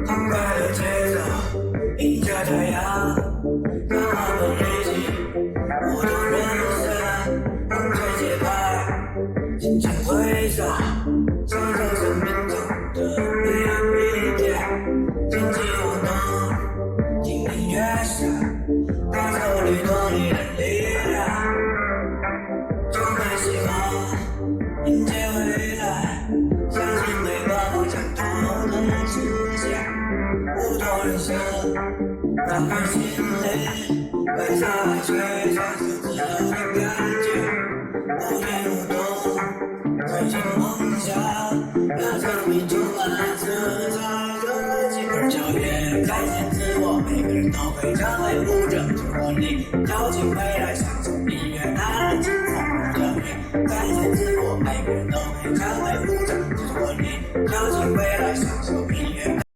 欢快的节奏，迎着太阳，让我们一起舞动人生，跟着节拍，尽情挥洒，享受生命中的每一点，经济活动，听音乐声，感受律动你的力量，充满希望，迎接未来，相信每个梦想都能实现，舞动人生，让人心里为啥吹响自由的感觉，不言不动，追寻梦想，让生命充满色彩热情而跳跃，展现自我，每个人都会成为舞者，如果你跳进未来，享受音乐带来精彩而跳跃，展现自我，每个人都会成为舞者，如果你跳进未来，享受音乐。